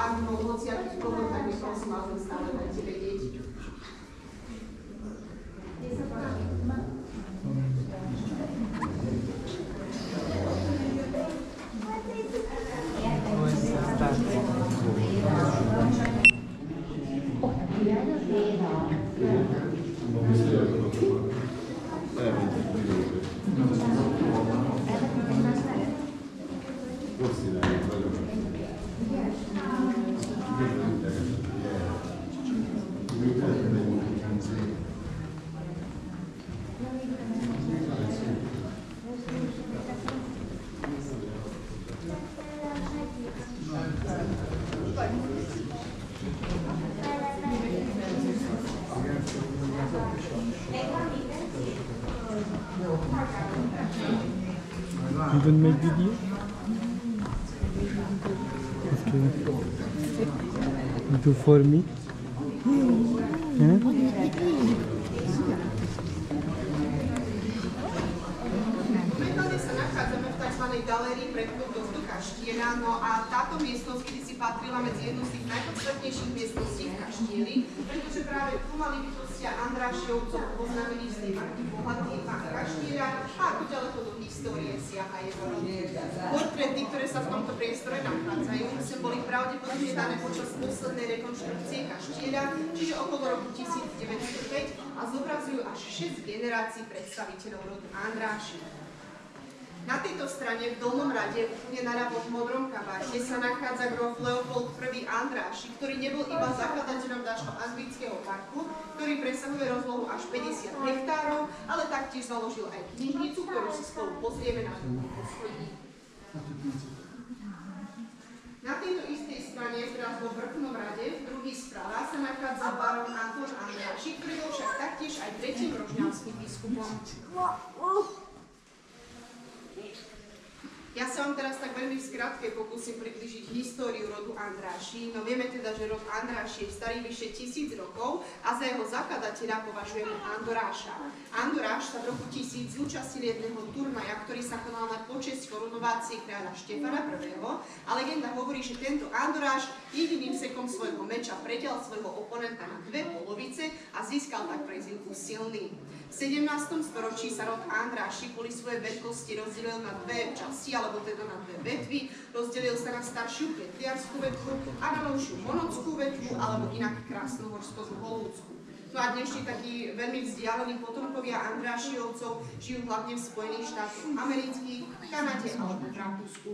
ak bol hociaký problém, tak mi prosím vás len stále dajte vedieť. You don't make video? Okay. Do for me? Momentálne sa nachádzame v tzv. Galérii pred vchodom do Kaštieľa, no a táto miestnosť kedysi patrila medzi jednu z tých najpodstatnejších miestností v Kaštieli, pretože práve tu mali bytostia Andrášovcov oznámení z tej marky bohatý pán Kaštieľa a ako ďaleko do histórie siaha jeho rod. Portréty, ktoré sa v tomto priestore nachádzajú, sem boli pravdepodobne dané počas poslednej rekonštrukcie Kaštieľa, čiže okolo roku 1905 a zobrazujú až 6 generácií predstaviteľov rodu Andráši. Na tejto strane v dolnom rade, úplne naľavo v modrom kabáte, sa nachádza grof Leopold I. Andráši, ktorý nebol iba zakladateľom nášho anglického parku, ktorý presahuje rozlohu až 50 hektárov, ale taktiež založil aj knižnicu, ktorú si spolu pozrieme na druhom poschodí. Na tejto istej strane, teraz vo vrchnom rade, v druhý správa, sa nachádza baron Anton Andráši, ktorý bol však taktiež aj tretím rožňavským biskupom. Ja sa vám teraz tak veľmi v skratke pokúsim približiť históriu rodu Andráši. No vieme teda, že rod Andráši je starý vyše 1000 rokov a za jeho zakladateľa považujeme Andoráša. Andoráš sa v roku 1000 zúčastnil jedného turnaja, ktorý sa konal na počesť korunovácie kráľa Štefana I. A legenda hovorí, že tento Andoráš jediným sekom svojho meča predial svojho oponenta na dve polovice a získal tak prezývku Silný. V 17. storočí sa rod Andráši kvôli svojej veľkosti rozdelil na dve časti, alebo teda na dve vetvy. Rozdelil sa na staršiu petliarskú vetvu a na novšiu monockú vetvu, alebo inak krásnohorsko-zholovúcku. No a dnešní takí veľmi vzdialení potomkovia Andrášiovcov žijú hlavne v Spojených štátoch amerických, Kanade alebo v Rakúsku.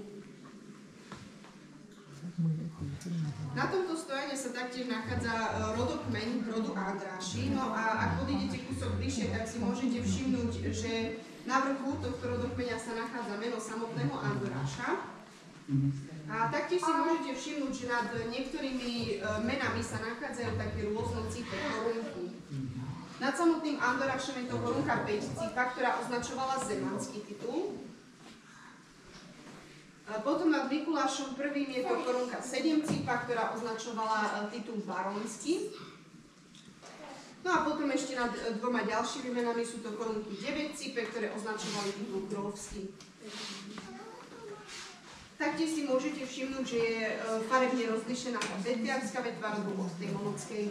Na tomto stojane sa taktiež nachádza rodokmeň rodu Andráši. No a ak odídete kúsok bližšie, tak si môžete všimnúť, že na vrchu tohto rodokmeňa sa nachádza meno samotného Andoráša. A taktiež si môžete všimnúť, že nad niektorými menami sa nachádzajú také rôznocitné korunky. Nad samotným Andorášom je to korunka 5 cipa, ktorá označovala zemanský titul. Potom nad Mikulášom I je to korunka 7 cipa, ktorá označovala titul baronský. No a potom ešte nad dvoma ďalšími menami sú to korunky 9 cipe, ktoré označovali titul grófsky. Taktiež si môžete všimnúť, že je farebne rozlišená tá petliarská vetva rodu od tej monockej.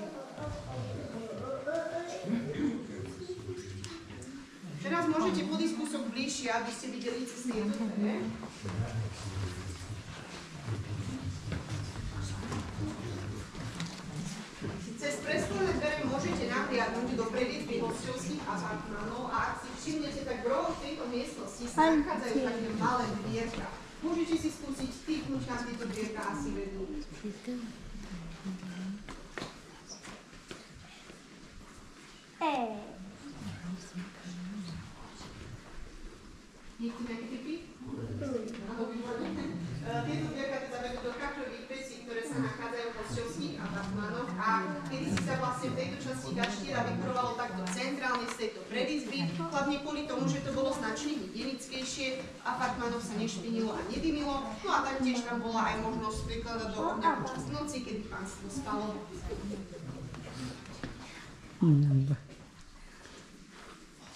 Teraz môžete podísť kúsok bližšie, aby ste videli cez tieto dvere. Cez presklené dvere môžete nahliadnúť do prelietby hosťovských apartmánov a ak si všimnete, tak v rohoch tejto miestnosti sa nachádzajú také malé dvierka. Môžete si skúsiť týknuť na tieto dvierka a si vedú. Niekto nejaké typy? Tieto dvierka teda vedú do kapľových pecí, ktoré sa nachádzajú v hosťovských apartmánoch a kedysi sa vlastne v tejto časti Kaštieľa vykurovalo takto centrálne z tejto predizby, hlavne kvôli tomu, že to bolo značne hygienickejšie, v apartmánoch sa nešpinilo a nedymilo, no a taktiež tam bola aj možnosť prikladať do ohňa počas noci, kedy pánstvo spalo.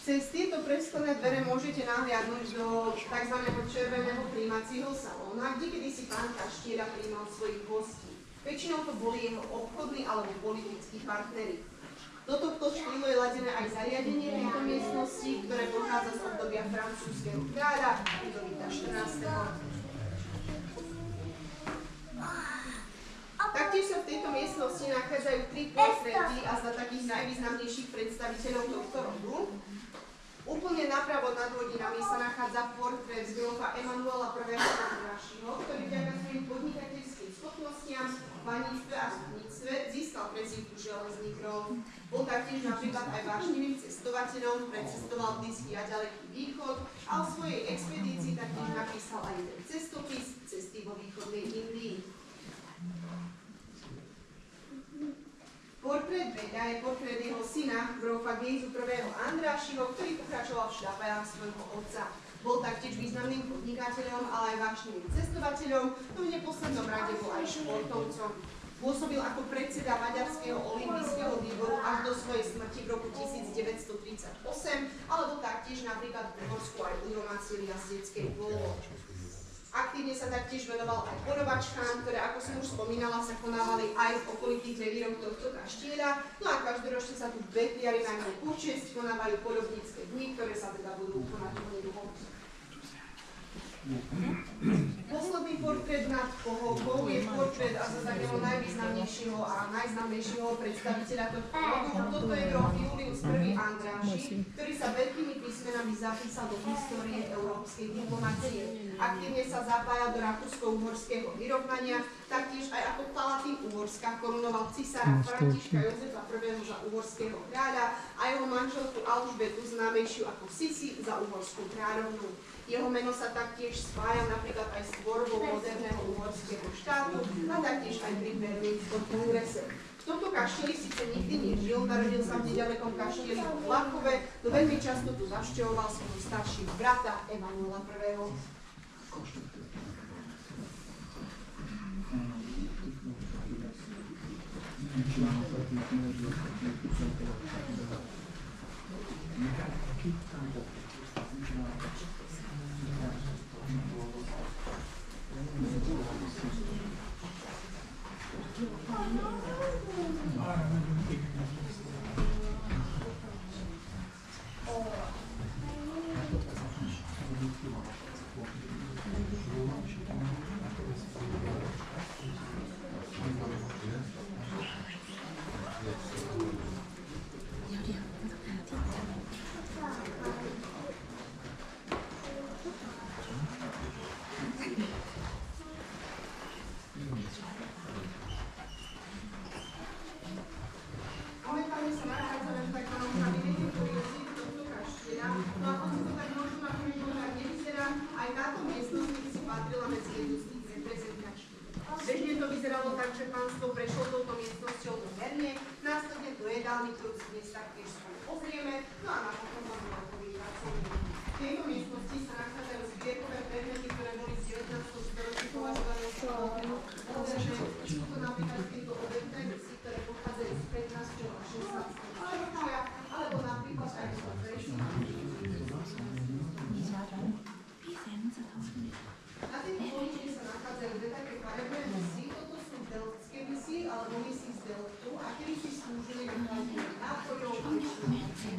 Cez tieto presklené dvere môžete nahliadnúť do tzv. Červeného prijímacieho salóna, kde kedysi pán Kaštieľa prijímal svojich hostí. Väčšinou to boli jeho obchodní alebo politickí partneri. Do tohto štýlu je ladené aj zariadenie tejto miestnosti, ktoré pochádza z obdobia francúzskeho kráľa Ludovita 14. Taktiež sa v tejto miestnosti nachádzajú 3 portréty a za takých najvýznamnejších predstaviteľov tohto rodu. Úplne napravo nad hodinami sa nachádza portrét Grofa Emanuela I. Andrášyho, ktorý vďaka svojim podnikateľským schopnostiam, baníctve a súdnictve získal prezývku Železný grof. Bol taktiež napríklad aj vášnivým cestovateľom, precestoval Blízky a ďaleký východ a o svojej expedícii taktiež napísal aj jeden cestopis Cesty vo východnej Indii. Portrét vedľa je portrét jeho syna, grofa Gejzu I. Andrášyho, ktorý pokračoval v šľapajách svojho otca. Bol taktiež významným podnikateľom, ale aj vášnivým cestovateľom, no v neposlednom rade bol aj športovcom. Pôsobil ako predseda Maďarského olympijského výboru až do svojej smrti v roku 1938, alebo taktiež napríklad v Uhorsku aj udomácil jazdeckej polo. Aktívne sa taktiež venoval aj porovačkám, ktoré, ako som už spomínala, sa konávali aj v okolitých revíroch tohto kaštieľa. No a každoročne sa tu v Betliari na ňu počesť konávajú porodnícke dni, ktoré sa teda budú konať onedlho. Posledný portrét nad pohovkou je portrét a za takého najvýznamnejšieho a najznámejšieho predstaviteľa tohto rodu. Toto je grof Julius I. Andrášy, ktorý sa veľkými písmenami zapísal do histórie európskej diplomácie. Aktívne sa zapájal do rakúsko-uhorského vyrovnania, taktiež aj ako palatín Uhorska korunoval cisára Františka Jozefa I. za uhorského kráľa a jeho manželku Alžbetu, známejšiu ako Sisi, za uhorskú kráľovnú. Jeho meno sa taktiež spája napríklad aj s tvorbou moderného uhorského štátu a taktiež aj pri Berlínskom kongrese. V tomto kaštieli síce nikdy nežil, narodil sa v nedalekom kaštieli v Vlachove, no veľmi často tu navštevoval svojho staršieho brata Emanuela I. Bežne to vyzeralo tak, že pánstvo prešlo touto miestnosťou do herne, následne do jedálny, ktorú si dnes taktiež spolu pozrieme, no a napokon